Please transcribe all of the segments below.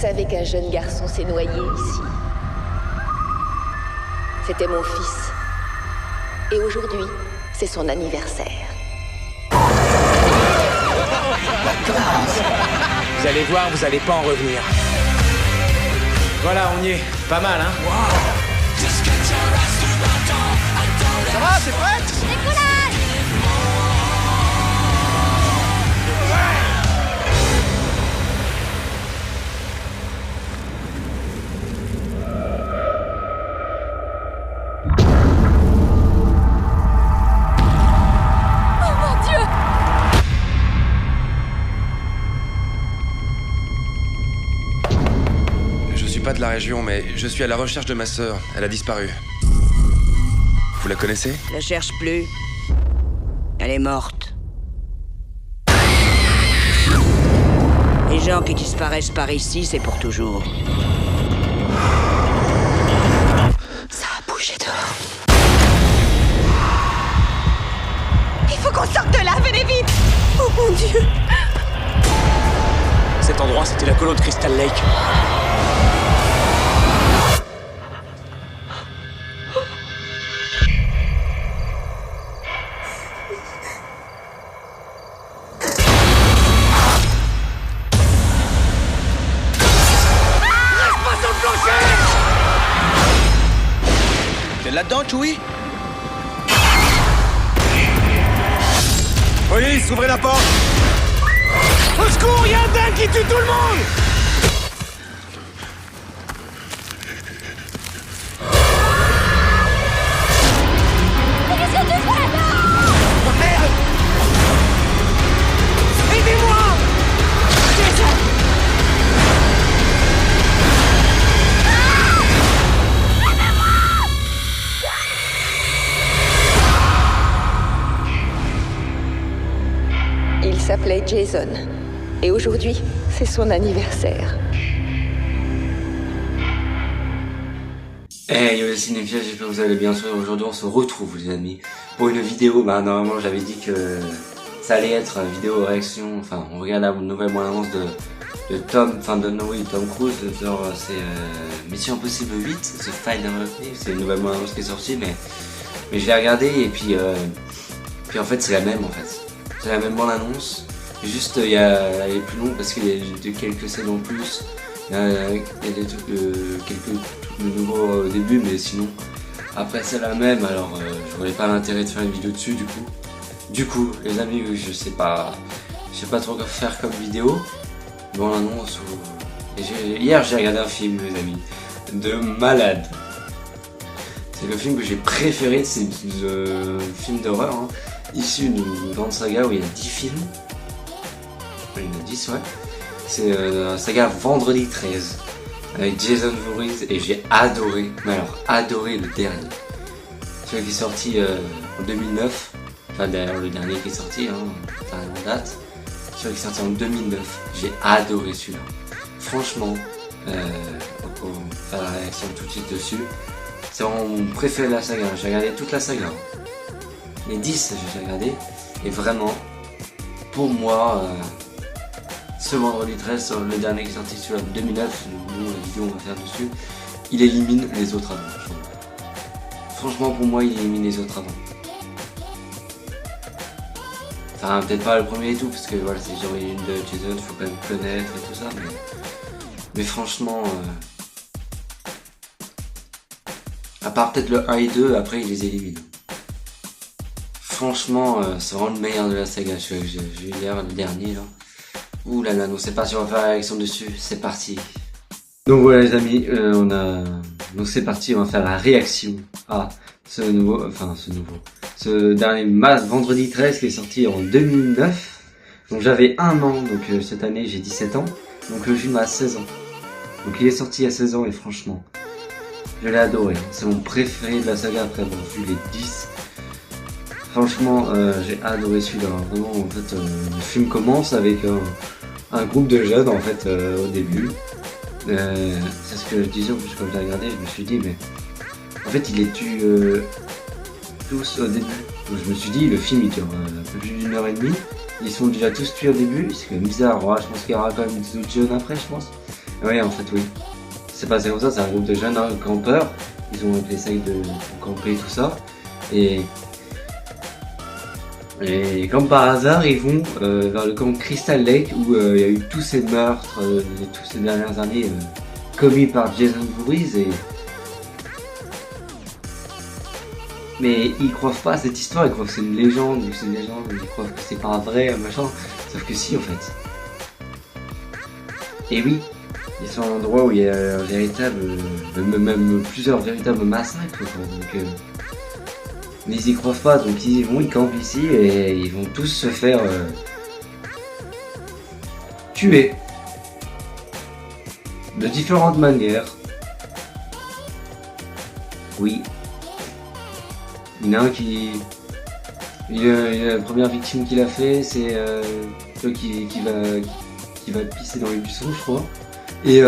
savez qu'un jeune garçon s'est noyé ici. C'était mon fils. Et aujourd'hui, c'est son anniversaire. Vous allez voir, vous allez pas en revenir. Voilà, on y est. Pas mal, hein? Wow. Ça va, t'es prête? Décollage! Oh mon Dieu! Je suis pas de la région, mais je suis à la recherche de ma sœur. Elle a disparu. Vous la connaissez? Ne cherche plus. Elle est morte. Les gens qui disparaissent par ici, c'est pour toujours. Ça a bougé dehors. Il faut qu'on sorte de là, venez vite! Oh mon Dieu! Cet endroit, c'était la colo de Crystal Lake. T'es là-dedans, Chewie? Police, ouvrez la porte! Au secours, y'a un dingue qui tue tout le monde! Mais qu'est-ce que tu fais là? Merde! Aidez-moi! Il s'appelait Jason. Et aujourd'hui, c'est son anniversaire. Hey yo les cinéphiles, j'espère que vous allez bien. Aujourd'hui on se retrouve les amis pour une vidéo. Normalement j'avais dit que ça allait être une vidéo réaction. Enfin on regarde la nouvelle bande-annonce de Tom Cruise. C'est Mission Impossible 8, The Final Reckoning. C'est une nouvelle bande-annonce qui est sortie, mais je l'ai regardé et puis en fait c'est la même en fait. C'est la même bande-annonce. Juste elle est plus longue parce qu'il y a quelques scènes en plus. Il y a des trucs, quelques trucs de nouveaux au début, mais sinon après c'est la même. Alors je voyais pas l'intérêt de faire une vidéo dessus du coup les amis, je sais pas trop quoi faire comme vidéo. Bon annonce hier j'ai regardé un film les amis de malade. C'est le film que j'ai préféré, c'est un film d'horreur hein, issu d'une grande saga où il y a 10 films. Il y en a 10 ouais. C'est la saga Vendredi 13 avec Jason Voorhees et j'ai adoré, mais alors adoré le dernier. Celui qui est sorti en 2009, enfin d'ailleurs le dernier qui est sorti, hein, en date. Celui qui est sorti en 2009, j'ai adoré celui-là. Franchement, on va faire la réaction tout de suite dessus. C'est vraiment mon préféré de la saga, j'ai regardé toute la saga. Les 10 j'ai regardé et vraiment, pour moi... ce vendredi 13, le dernier qui est sorti sur 2009, nous, la vidéo on va faire dessus, il élimine les autres avant. Franchement pour moi il élimine les autres avant. Enfin peut-être pas le premier et tout, parce que voilà c'est genre une de Jason, faut quand même connaître et tout ça, mais franchement, à part peut-être le 1 et 2, après il les élimine. Franchement c'est vraiment le meilleur de la saga, j'ai eu hier le dernier là. Ouh là là, non c'est parti, on va faire la réaction dessus, c'est parti. Donc voilà les amis, donc c'est parti, on va faire la réaction à ce dernier vendredi 13 qui est sorti en 2009. Donc j'avais 1 an, donc cette année j'ai 17 ans, donc le film a 16 ans. Donc il est sorti à 16 ans et franchement, je l'ai adoré, c'est mon préféré de la saga après avoir vu les 10. Franchement, j'ai adoré celui-là. Vraiment, en fait, le film commence avec un groupe de jeunes en fait au début. C'est ce que je disais en plus quand je l'ai regardé. Je me suis dit, mais en fait, il les tue tous au début. Donc je me suis dit, le film il dure un peu plus d'1h30. Ils sont déjà tous tués au début. C'est quand même bizarre. Ouais, je pense qu'il y aura quand même des autres jeunes après, je pense. Oui, en fait, oui. C'est passé comme ça, c'est un groupe de jeunes campeurs. Ils ont essayé de camper tout ça. Et comme par hasard, ils vont vers le camp Crystal Lake où il y a eu tous ces meurtres de toutes ces dernières années commis par Jason Voorhees. Mais ils croient pas à cette histoire, ils croient que c'est une légende, ils croient que c'est pas vrai, machin. Sauf que si, en fait. Et oui, ils sont à un endroit où il y a un véritable, même plusieurs véritables massacres, quoi. Donc, mais ils y croient pas, donc ils campent ici et ils vont tous se faire tuer de différentes manières. Oui. Il y en a un qui... la première victime qu'il a fait, c'est qui va pisser dans les buissons, je crois. Et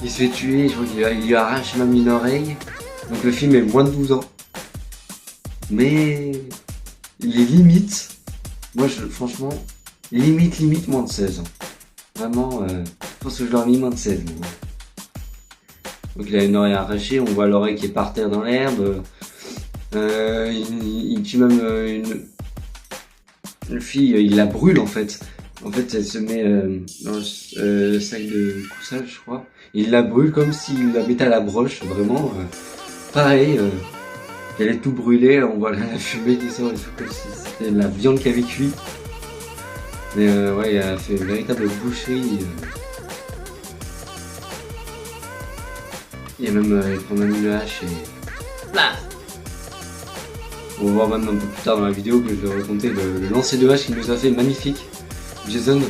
il se fait tuer, je crois qu'il lui arrache même une oreille. Donc le film est moins de 12 ans. Mais il est limite, moi franchement, limite moins de 16 ans. Vraiment, je pense que je leur ai mis moins de 16 ans. Donc il a une oreille arrachée, on voit l'oreille qui est par terre dans l'herbe. Il tue même une fille, il la brûle en fait. En fait, elle se met dans le sac de couchage, je crois. Il la brûle comme s'il la mettait à la broche, vraiment. Pareil, elle est tout brûlée, on voit la fumée qui sort et tout comme si c'était de la viande qui avait cuit. Mais ouais, il a fait une véritable boucherie. Il prend même une hache et... Là. On va voir même un peu plus tard dans la vidéo que je vais raconter le lancer de hache qu'il nous a fait magnifique. Jason.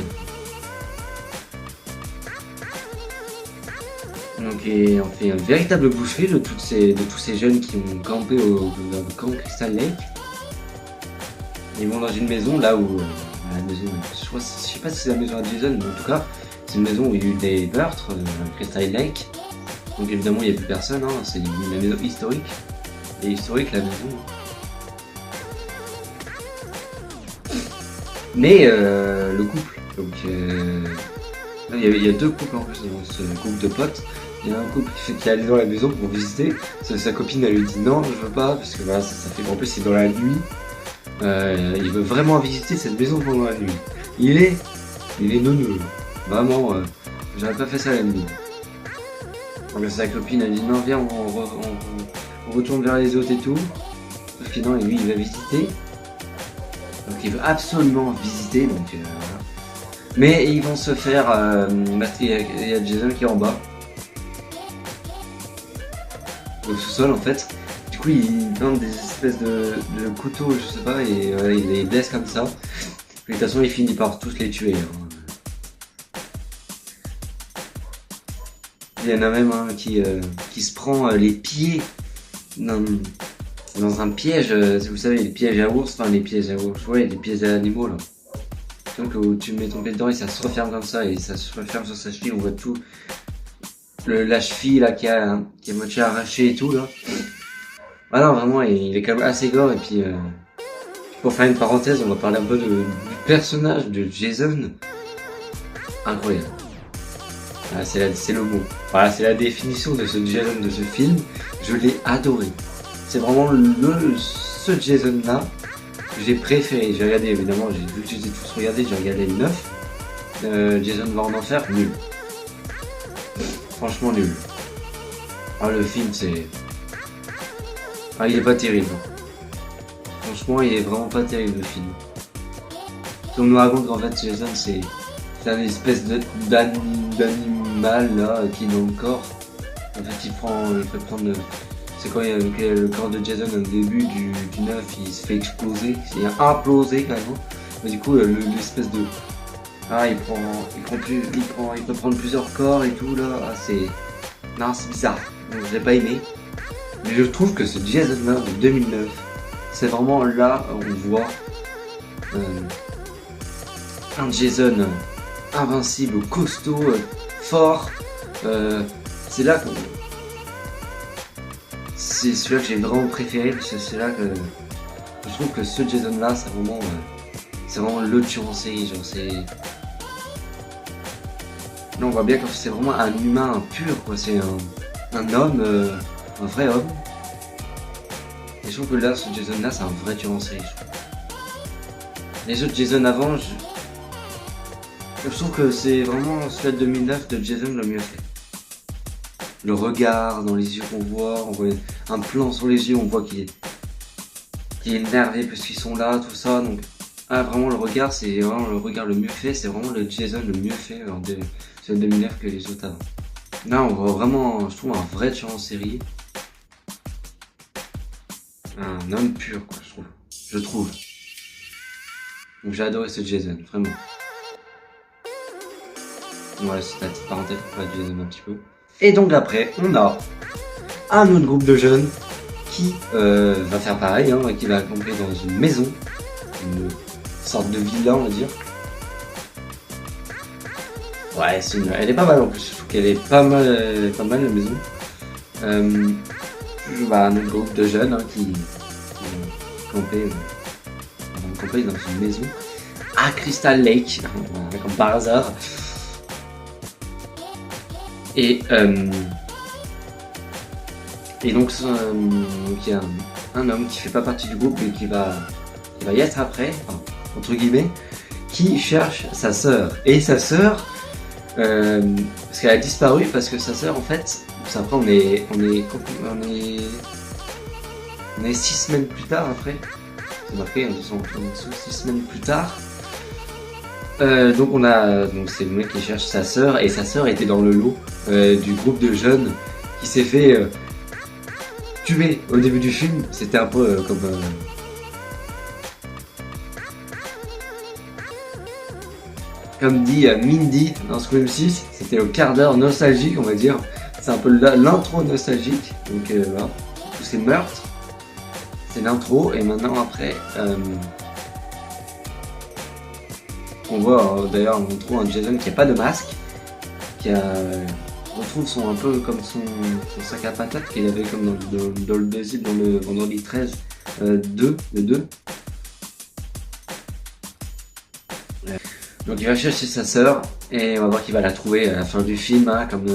Donc on fait une véritable boucherie de tous ces jeunes qui ont campé au camp Crystal Lake. Ils vont dans une maison là où la maison, je sais pas si c'est la maison à Jason, mais en tout cas c'est une maison où il y a eu des meurtres, Crystal Lake. Donc évidemment il n'y a plus personne, hein, c'est une maison historique. Et historique la maison. Mais le couple, donc il y a deux couples en plus dans ce groupe de potes. Il y a un couple qui est allé dans la maison pour visiter. Sa copine elle lui dit non, je veux pas, parce que voilà, ça fait qu'en plus c'est dans la nuit. Il veut vraiment visiter cette maison pendant la nuit. Il est neuneux, vraiment. J'aurais pas fait ça la nuit. Donc sa copine elle dit non, viens, on retourne vers les autres et tout. Sauf que non, lui il va visiter. Donc il veut absolument visiter, donc voilà. Mais ils vont se faire... il y a Jason qui est en bas. Au sous-sol en fait. Du coup il plante des espèces de couteaux, je sais pas, et il les blesse comme ça. De toute façon il finit par tous les tuer. Hein. Il y en a même un qui se prend les pieds dans un piège, vous savez, les pièges à ours, enfin les pièges à ours, ouais, les pièges à animaux là. Donc où tu mets ton pied dedans et ça se referme comme ça, et ça se referme sur sa cheville, on voit tout. La cheville là qui est moitié arrachée et tout là. Ah non, vraiment, il est quand même assez gore, et puis pour faire une parenthèse, on va parler un peu du personnage de Jason. Incroyable. Voilà, c'est le mot. Voilà, c'est la définition de ce Jason de ce film. Je l'ai adoré. C'est vraiment ce Jason là que j'ai préféré. J'ai regardé évidemment, vu que je les ai tous regardés, j'ai regardé le 9. Jason va en enfer, nul. Franchement nul. Ah le film c'est... Ah il est pas terrible. Franchement il est vraiment pas terrible le film. On nous raconte qu'en fait Jason c'est un espèce d'animal là qui est dans le corps. En fait il peut prendre... C'est quand il y a le corps de Jason au début du 9, il se fait exploser, il a implosé carrément. Mais du coup l'espèce de... Ah il peut prendre plusieurs corps et tout là, ah, c'est... Non c'est bizarre, donc je l'ai pas aimé. Mais je trouve que ce Jason là de 2009, c'est vraiment là où on voit un Jason invincible, costaud, fort. C'est là qu'on... C'est celui-là que j'ai vraiment préféré, parce que c'est là que je trouve que ce Jason là c'est vraiment le tueur en série, genre c'est... Là on voit bien que c'est vraiment un humain pur, quoi. C'est un homme, un vrai homme. Et je trouve que là, ce Jason là, c'est un vrai tueur en série. Les autres Jason avant, je trouve que c'est vraiment celui de 2009 de Jason le mieux fait. Le regard dans les yeux qu'on voit, on voit un plan sur les yeux, on voit qu'il est énervé parce qu'ils sont là, tout ça. Donc vraiment le regard, c'est vraiment le regard le mieux fait, c'est vraiment le Jason le mieux fait celui de 2009 que les autres avant. Là on voit vraiment, je trouve, un vrai tueur en série. Un homme pur, quoi, je trouve. Donc j'ai adoré ce Jason, vraiment. Voilà, c'est la petite parenthèse pour parler de Jason un petit peu. Et donc après, on a un autre groupe de jeunes qui va faire pareil, hein, qui va camper dans une maison, une sorte de villa, on va dire. Ouais, elle est pas mal en plus, je trouve qu'elle est pas mal la maison. Un autre groupe de jeunes hein, qui vont camper dans une maison à Crystal Lake, comme par hasard. Et donc il y a un homme qui fait pas partie du groupe mais qui va y être après, enfin, entre guillemets, qui cherche sa sœur. Et sa sœur, parce qu'elle a disparu, parce que sa sœur en fait, après on est 6 semaines plus tard après, c'est marqué, hein, 6 semaines plus tard. Donc c'est le mec qui cherche sa sœur, et sa sœur était dans le lot du groupe de jeunes qui s'est fait tuer au début du film. C'était un peu comme dit Mindy dans Scream 6, c'était le quart d'heure nostalgique, on va dire. C'est un peu l'intro nostalgique, donc voilà, tous ces meurtres, c'est l'intro, et maintenant après on voit d'ailleurs on trouve un Jason qui n'a pas de masque, qui retrouve un peu comme son sac à patates qu'il avait comme dans le deuxième, dans le vendredi 13 le 2. Donc il va chercher sa sœur et on va voir qu'il va la trouver à la fin du film, hein, comme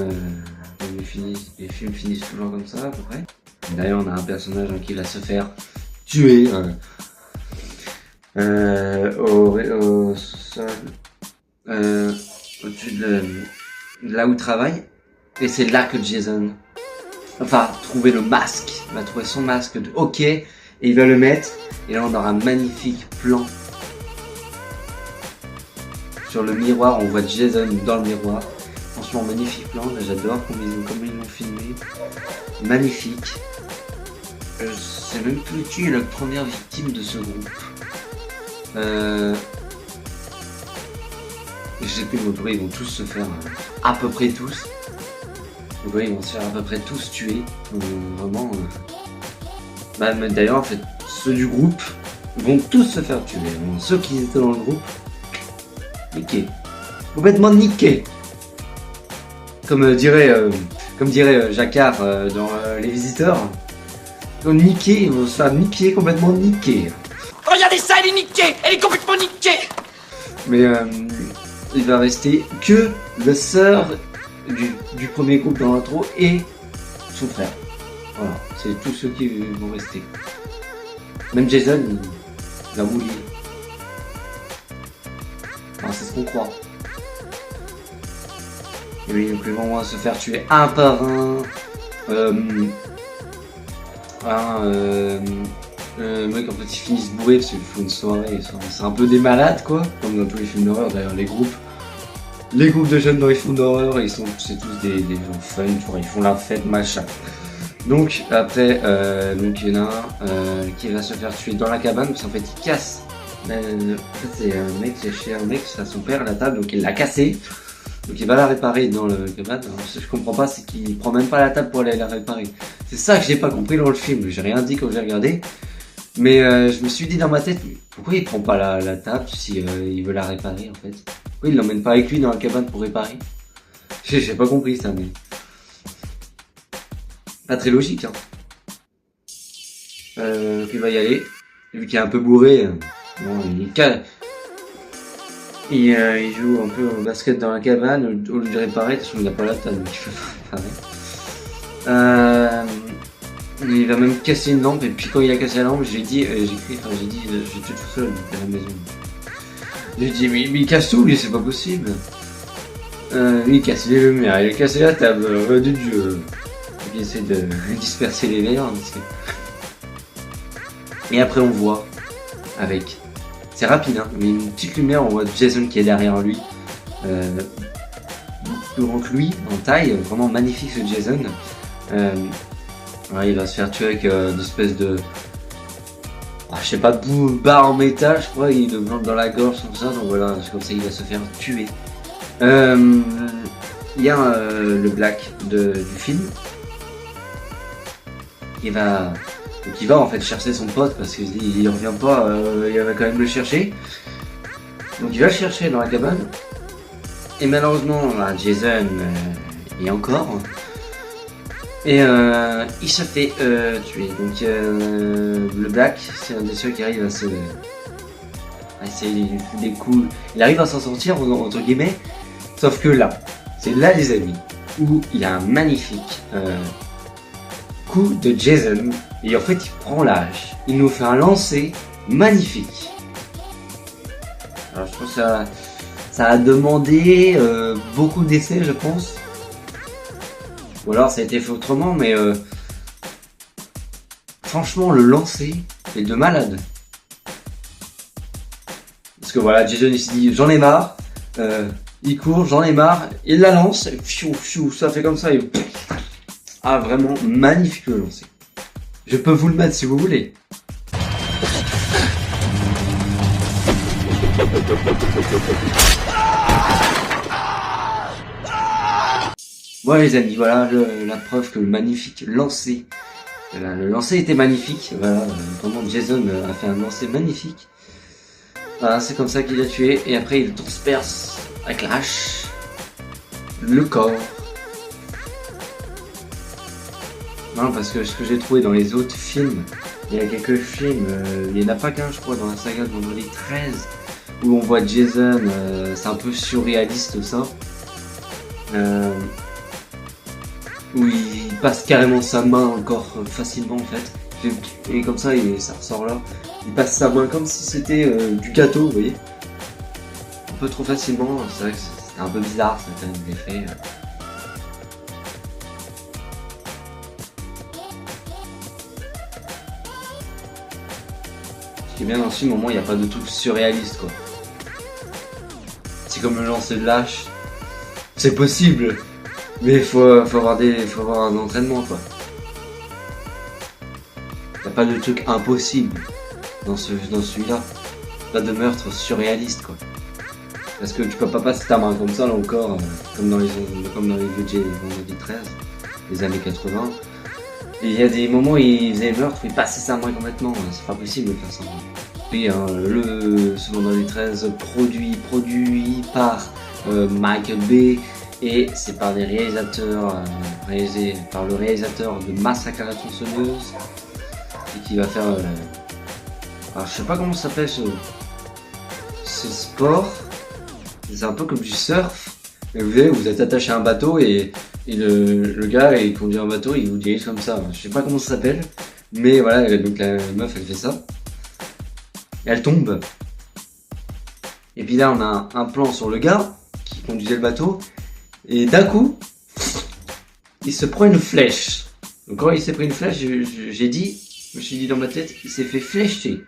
les films finissent toujours comme ça à peu près. D'ailleurs on a un personnage hein, qui va se faire tuer au-dessus de là où il travaille, et c'est là que Jason va trouver le masque, va trouver son masque de hockey et il va le mettre, et là on aura un magnifique plan sur le miroir, on voit Jason dans le miroir. Franchement magnifique plan, là j'adore comme ils l'ont filmé, magnifique. Je sais même plus qui est la première victime de ce groupe. Je sais plus, ils vont tous se faire, à peu près tous. Donc ouais, ils vont se faire à peu près tous tuer. Vraiment. Mais d'ailleurs, en fait, ceux du groupe vont tous se faire tuer. Bon, ceux qui étaient dans le groupe, niqués. Complètement niqués. Comme dirait Jacquard dans Les Visiteurs. Ils vont niquer, ils vont se faire niquer, complètement niquer. Regardez ça, elle est niquée. Elle est complètement niquée. Mais il va rester que la sœur du premier groupe dans l'intro et son frère. Voilà, c'est tous ceux qui vont rester. Même Jason, il va mouiller. Enfin, c'est ce qu'on croit. Et oui, donc ils vont se faire tuer un par un. Mec, en fait, ils finissent bourrés parce qu'ils font une soirée. C'est un peu des malades, quoi. Comme dans tous les films d'horreur, d'ailleurs, les groupes de jeunes dans les films d'horreur, c'est tous des gens fun, ils font la fête, machin. Donc, après, il y en a un qui va se faire tuer dans la cabane, parce qu'en fait, il casse. En fait, c'est un mec, c'est chez un mec, c'est à son père, la table, donc il l'a cassée. Donc il va la réparer dans le cabane. Alors, ce que je comprends pas, c'est qu'il prend même pas la table pour aller la réparer. C'est ça que j'ai pas compris dans le film. J'ai rien dit quand j'ai regardé. Mais je me suis dit dans ma tête, pourquoi il prend pas la table si il veut la réparer en fait? Pourquoi il l'emmène pas avec lui dans la cabane pour réparer? J'ai pas compris ça, mais pas très logique, hein. Donc il va y aller. Vu qu'il est un peu bourré, bon, il joue un peu au basket dans la cabane, au lieu de réparer, parce qu'il n'a pas la table, donc il peut pas réparer. Il va même casser une lampe, et puis quand il a cassé la lampe, j'ai dit, j'étais tout seul à la maison. J'ai dit, mais il casse tout, lui, c'est pas possible. Lui, il casse les lumières, il a cassé la table, de Dieu. Il essaie de disperser les verres. Et après, on voit, avec... C'est rapide, hein, mais une petite lumière, on voit Jason qui est derrière lui. Beaucoup plus grand que lui, en taille, vraiment magnifique ce Jason. Ouais, il va se faire tuer avec une espèce de... je sais pas, barre en métal, je crois, il le plante dans la gorge comme ça, donc voilà, c'est comme ça qu'il va se faire tuer. Il y a le Black du film. Il va en fait chercher son pote parce qu'il revient pas, il va quand même le chercher. Donc il va le chercher dans la cabane. Et malheureusement, Jason est encore. Et il se fait tuer. Donc le Black, c'est un des ceux qui arrive à se... essayer de faire des coups. Il arrive à s'en sortir entre guillemets. Sauf que là, c'est là les amis, où il y a un magnifique coup de Jason. Et en fait il prend la hache. Il nous fait un lancer magnifique. Alors je pense que ça a demandé beaucoup d'essais, je pense. Ou alors ça a été fait autrement, mais franchement le lancer est de malade. Parce que voilà, Jason il se dit j'en ai marre, il court, j'en ai marre, il la lance, et fiou, fiou, ça fait comme ça, et vraiment magnifique le lancer. Je peux vous le mettre si vous voulez. Bon les amis, voilà la preuve que le magnifique lancer, le lancer était magnifique, voilà, vraiment Jason a fait un lancer magnifique. Voilà, c'est comme ça qu'il a tué, et après il transperce avec la hache le corps. Non, parce que ce que j'ai trouvé dans les autres films, il y a quelques films, il n'y en a pas qu'un je crois dans la saga de Vendredi 13, où on voit Jason, c'est un peu surréaliste ça. Où il passe carrément sa main encore facilement en fait. Et comme ça, ça ressort là. Il passe sa main comme si c'était du gâteau, vous voyez. Un peu trop facilement, c'est vrai que c'était un peu bizarre ça quand même l'effet. Ce qui est bien dans ce film, au moins il n'y a pas de truc surréaliste quoi. C'est comme le lancer de l'hache. C'est possible. Mais il faut avoir un entraînement quoi. Y a pas de truc impossible dans celui-là. Pas de meurtre surréaliste quoi. Parce que tu peux pas passer ta main comme ça là encore, comme dans les vieux Vendredi 13, les années 80. Et il y a des moments où il faisait meurtre où il passait sa main complètement, c'est pas possible de faire ça. Puis ce Vendredi 13 produit par Michael Bay. Et c'est par des réalisateurs, réalisé par le réalisateur de Massacre à la tronçonneuse, et qui va faire, alors je sais pas comment ça s'appelle ce sport, c'est un peu comme du surf, mais vous êtes attaché à un bateau et le gars il conduit un bateau, il vous dirige comme ça, je sais pas comment ça s'appelle, mais voilà, donc la meuf elle fait ça, et elle tombe, et puis là on a un plan sur le gars qui conduisait le bateau. Et d'un coup, il se prend une flèche. Donc quand il s'est pris une flèche, je me suis dit dans ma tête, il s'est fait flécher.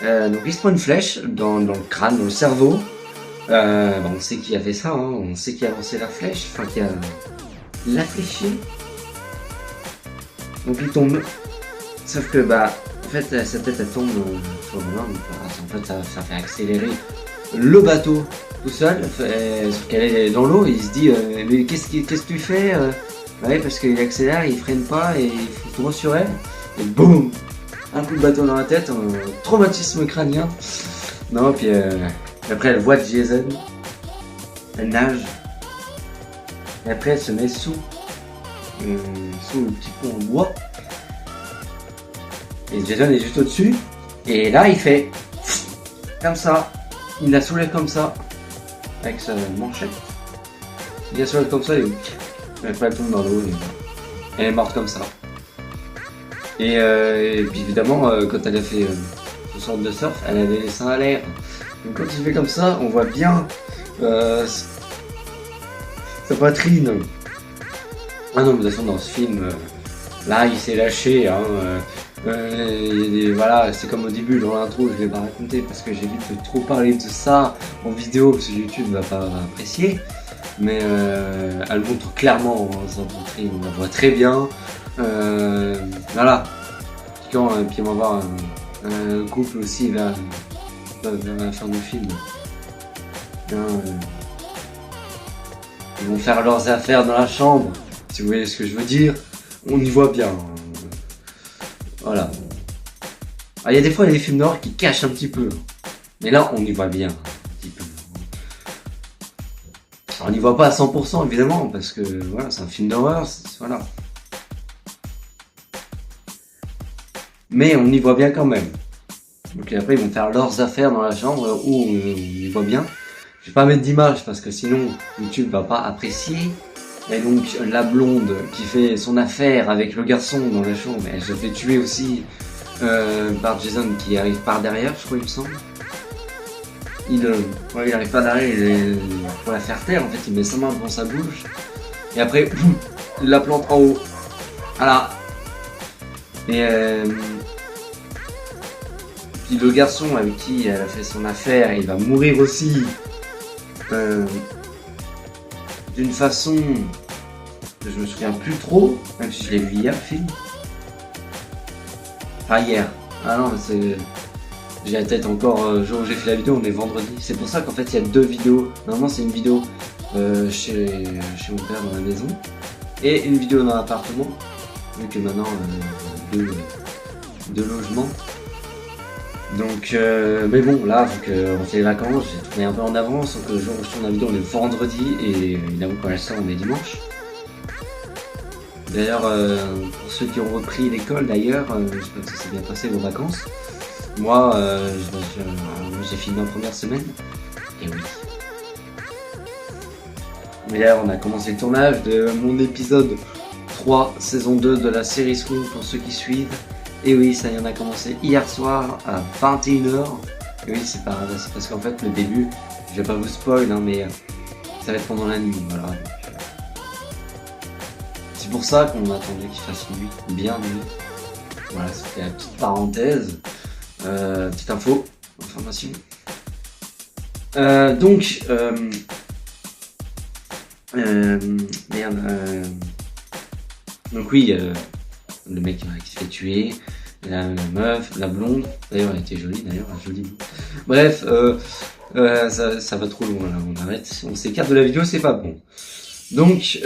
Donc il se prend une flèche dans le crâne, dans le cerveau. On sait qui a fait ça, hein. On sait qui a lancé la flèche, enfin qui a la fléché. Donc il tombe. Sauf que en fait sa tête elle tombe sur le main. En fait ça fait accélérer le bateau tout seul, sauf qu'elle est dans l'eau, il se dit mais qu'est-ce que tu fais ouais, parce qu'il accélère, il freine pas et il faut trop sur elle, et boum, un coup de bateau dans la tête, un traumatisme crânien. Non, puis après elle voit Jason, elle nage, et après elle se met sous le petit pont en bois, et Jason est juste au-dessus, et là il fait comme ça. il la soulève comme ça, avec sa manchette. Il la soulève comme ça et après elle tombe dans l'eau et elle est morte comme ça. Et puis évidemment, quand elle a fait ce sorte de surf, elle avait les seins à l'air. Donc quand il fait comme ça, on voit bien sa poitrine. Ah non, mais de toute façon dans ce film, là il s'est lâché. Hein, voilà, c'est comme au début dans l'intro, je l'ai pas raconté parce que j'évite de trop parler de ça en vidéo parce que YouTube va pas apprécier. Mais elle montre clairement sa poitrine, on la voit très bien. Voilà. Puis on va voir un couple aussi vers la fin du film. Ils vont faire leurs affaires dans la chambre, si vous voyez ce que je veux dire. On y voit bien. Voilà. Il y a des fois, il y a des films d'horreur qui cachent un petit peu. Mais là, on y voit bien un petit peu. Alors, on n'y voit pas à 100% évidemment, parce que voilà, c'est un film d'horreur. Voilà. Mais on y voit bien quand même. Donc après, ils vont faire leurs affaires dans la chambre où on y voit bien. Je vais pas mettre d'image parce que sinon, YouTube va pas apprécier. Et donc, la blonde qui fait son affaire avec le garçon dans la chambre, elle se fait tuer aussi par Jason qui arrive par derrière, je crois, il me semble. Il arrive par derrière pour la faire taire. En fait, il met sa main devant sa bouche. Et après, boum, il la plante en haut. Voilà. Et puis le garçon avec qui elle a fait son affaire, il va mourir aussi d'une façon que je me souviens plus trop, même si je l'ai vu hier le film. Enfin hier. Ah non, j'ai la tête encore le jour où j'ai fait la vidéo, on est vendredi. C'est pour ça qu'en fait il y a deux vidéos. Normalement c'est une vidéo chez mon père dans la maison et une vidéo dans l'appartement, vu que maintenant deux logements. Donc, mais bon, là, vu qu'on fait les vacances, j'ai tourné un peu en avance, donc le jour où je tourne la vidéo, on est vendredi, et évidemment, quand elle sort, on est dimanche. D'ailleurs, pour ceux qui ont repris l'école, d'ailleurs, j'espère que ça s'est bien passé vos vacances. Moi, j'ai fini ma première semaine, et oui. Mais d'ailleurs, on a commencé le tournage de mon épisode 3, saison 2 de la série Scream, pour ceux qui suivent. Et oui, ça y en a commencé hier soir à 21h. Et oui, c'est parce qu'en fait, le début, je vais pas vous spoil, hein, mais ça va être pendant la nuit, voilà. Donc, c'est pour ça qu'on attendait qu'il fasse nuit, bien nuit. Voilà, c'était la petite parenthèse. Petite information. Donc, donc oui, le mec qui se fait tuer, la meuf, la blonde, d'ailleurs elle était jolie, jolie. Bref, ça va trop loin là, on arrête, on s'écarte de la vidéo, c'est pas bon. Donc,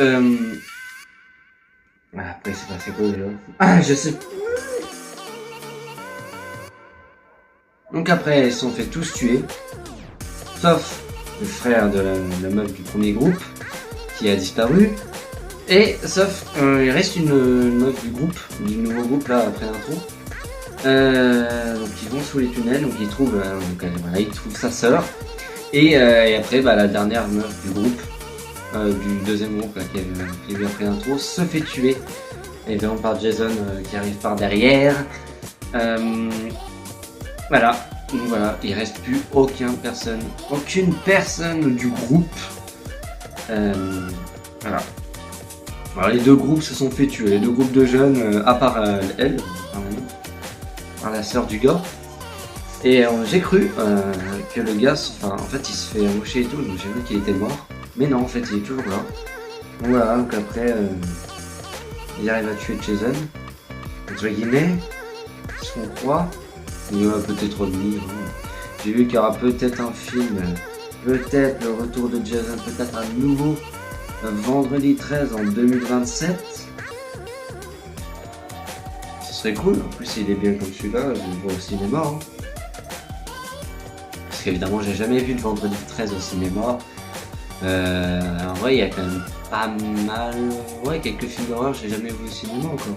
après c'est passé quoi déjà ? Ah, je sais. Donc après, ils se sont fait tous tuer, sauf le frère de la meuf du premier groupe, qui a disparu. Et sauf, il reste une meuf du nouveau groupe là après l'intro. Donc ils vont sous les tunnels, donc ils trouvent, voilà, ils trouvent sa sœur. Et après, la dernière meuf du groupe, du deuxième groupe là, qui est vu après l'intro, se fait tuer. Évidemment par Jason qui arrive par derrière. Voilà, donc voilà, il reste plus aucune personne du groupe. Voilà. Alors les deux groupes se sont fait tuer, les deux groupes de jeunes, à part elle, par la sœur du gars. Et j'ai cru que le gars, en fait il se fait amocher et tout, donc j'ai cru qu'il était mort. Mais non, en fait il est toujours là. Donc voilà, donc après, il arrive à tuer Jason, entre guillemets, ce qu'on croit. Il va peut-être revenir. J'ai vu qu'il y aura peut-être un film, peut-être le retour de Jason, peut-être un nouveau. Vendredi 13 en 2027. Ce serait cool, en plus il est bien comme celui-là, je le vois au cinéma. Hein. Parce qu'évidemment j'ai jamais vu le vendredi 13 au cinéma. En vrai il y a quand même pas mal. Ouais, quelques films d'horreur j'ai jamais vu au cinéma encore.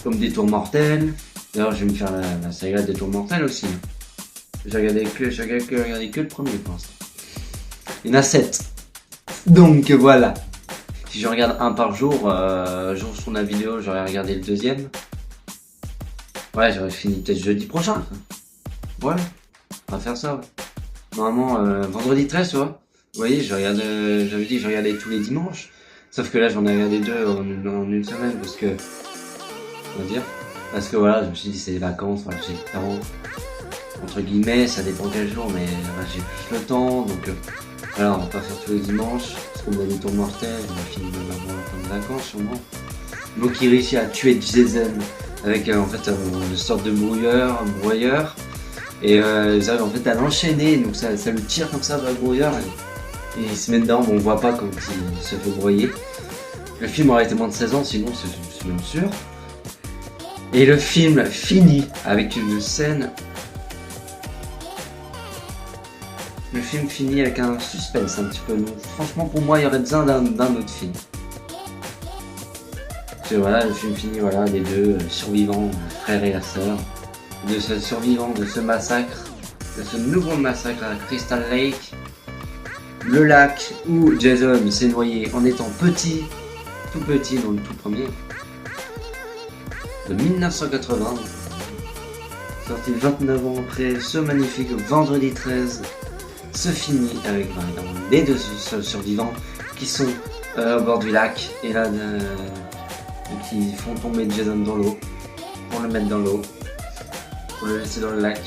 comme Des Tours Mortels. D'ailleurs, je vais me faire la saga Des Tours Mortels aussi. J'ai regardé que le premier pour l'instant. Il y en a 7. Donc voilà. Si je regarde un par jour, jour sur la vidéo, j'aurais regardé le deuxième. Ouais, j'aurais fini peut-être jeudi prochain. Ouais, on va faire ça. Ouais. Normalement, vendredi 13, tu vois. Vous voyez, j'avais dit que je regardais tous les dimanches. Sauf que là, j'en ai regardé 2 en une semaine parce que, on va dire, parce que voilà, je me suis dit c'est les vacances, voilà, j'ai le temps. Entre guillemets, ça dépend quel jour, mais voilà, j'ai plus le temps, donc voilà, on va pas faire tous les dimanches. Parce qu'on a des tours mortels, on va finir avant la fin de vacances sûrement. Donc il réussit à tuer Jason avec en fait une sorte de broyeur. Et ils arrivent en fait à l'enchaîner, donc ça le tire comme ça dans le brouilleur et il se met dedans, bon, on voit pas quand il se fait broyer. Le film aurait été moins de 16 ans, sinon c'est même sûr. Et le film finit avec une scène. Le film finit avec un suspense un petit peu. Donc, franchement, pour moi, il y aurait besoin d'un autre film. Parce que voilà, le film finit, voilà, les deux survivants, frère et la sœur, de ce survivant de ce massacre, de ce nouveau massacre à Crystal Lake, le lac où Jason s'est noyé en étant petit, tout petit dans le tout premier, de 1980, sorti 29 ans après ce magnifique vendredi 13, se finit avec les deux survivants qui sont au bord du lac et là qui font tomber Jason dans l'eau pour le mettre dans l'eau, pour le laisser dans le lac.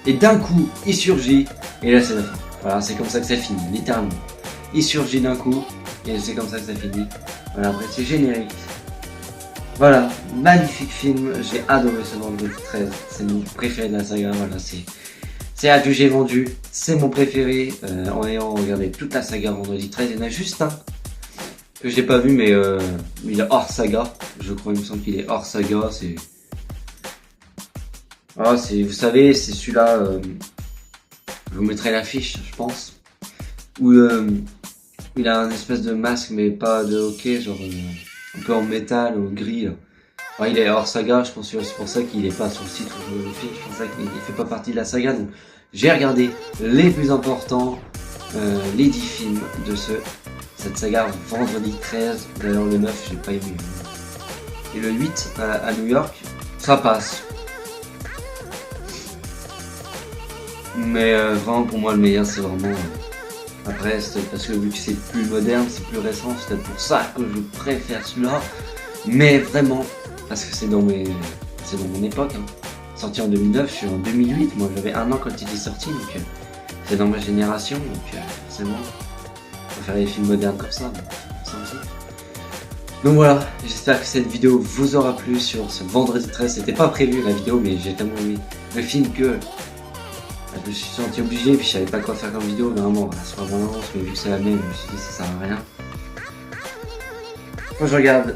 Et d'un coup, il surgit et là c'est la fin. Voilà, c'est comme ça que ça finit, littéralement. Il surgit d'un coup et c'est comme ça que ça finit. Voilà, après c'est générique. Voilà, magnifique film, j'ai adoré ce vendredi 13, c'est mon préféré de la saga, voilà, c'est à que j'ai vendu, c'est mon préféré, en ayant regardé toute la saga vendredi 13, il y en a juste un que j'ai pas vu mais il est hors saga, je crois, il me semble qu'il est hors saga, c'est... Ah, vous savez, c'est celui-là, je vous mettrai l'affiche, je pense, où il a un espèce de masque mais pas de hockey, genre un peu en métal ou gris. Là. Ouais, il est hors saga, je pense que c'est pour ça qu'il est pas sur le site où je le film, je pense qu'il fait pas partie de la saga, donc j'ai regardé les plus importants, les 10 films de cette saga vendredi 13, d'ailleurs le 9 j'ai pas aimé, et le 8 à New York, ça passe. Mais vraiment pour moi le meilleur c'est vraiment après c'est parce que vu que c'est plus moderne, c'est plus récent, c'est peut-être pour ça que je préfère celui-là. Mais vraiment parce que c'est dans mon époque, hein. Sorti en 2009, je suis en 2008, moi j'avais 1 an quand il est sorti, donc c'est dans ma génération, donc c'est bon. Faut faire des films modernes comme ça, donc, aussi. Donc voilà, j'espère que cette vidéo vous aura plu sur ce vendredi 13, c'était pas prévu la vidéo mais j'ai tellement aimé le film que je me suis senti obligé, puis je savais pas quoi faire comme vidéo, vraiment, voilà, c'est pas mon avance, mais vu que c'est la même, je me suis dit ça sert à rien. Quand je regarde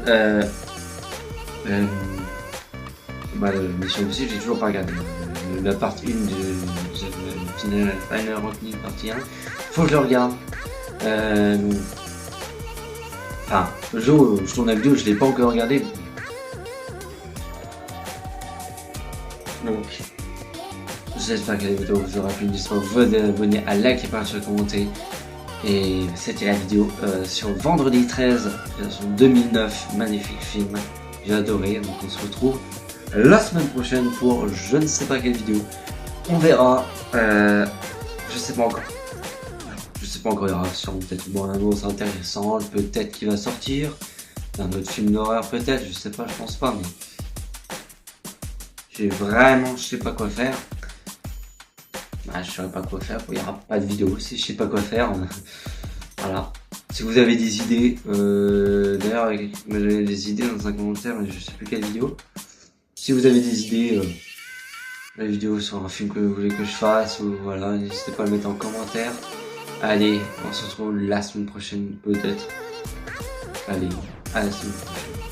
Mission Impossible, j'ai toujours pas regardé la partie 1 de Final Rockney partie 1, faut que je le regarde. Enfin, le jour où je tourne la vidéo, je l'ai pas encore regardé. Donc, j'espère que la vidéo vous aura plu, n'hésitez pas à vous abonner, à liker, partager, commenter. Et c'était la vidéo sur vendredi 13, version 2009, magnifique film, j'ai adoré. Donc on se retrouve la semaine prochaine pour je ne sais pas quelle vidéo, on verra, je sais pas encore. Je sais pas encore, il y aura sûrement peut-être une annonce intéressante, peut-être qu'il va sortir, un autre film d'horreur peut-être, je sais pas, je pense pas, mais je sais pas quoi faire. Je saurais pas quoi faire, il n'y aura pas de vidéo si je sais pas quoi faire. Voilà. Si vous avez des idées, d'ailleurs, me donnez des idées dans un commentaire, mais je sais plus quelle vidéo. Si vous avez des idées, la vidéo sur un film que vous voulez que je fasse, ou voilà, n'hésitez pas à le mettre en commentaire. Allez, on se retrouve la semaine prochaine peut-être. Allez, à la semaine prochaine.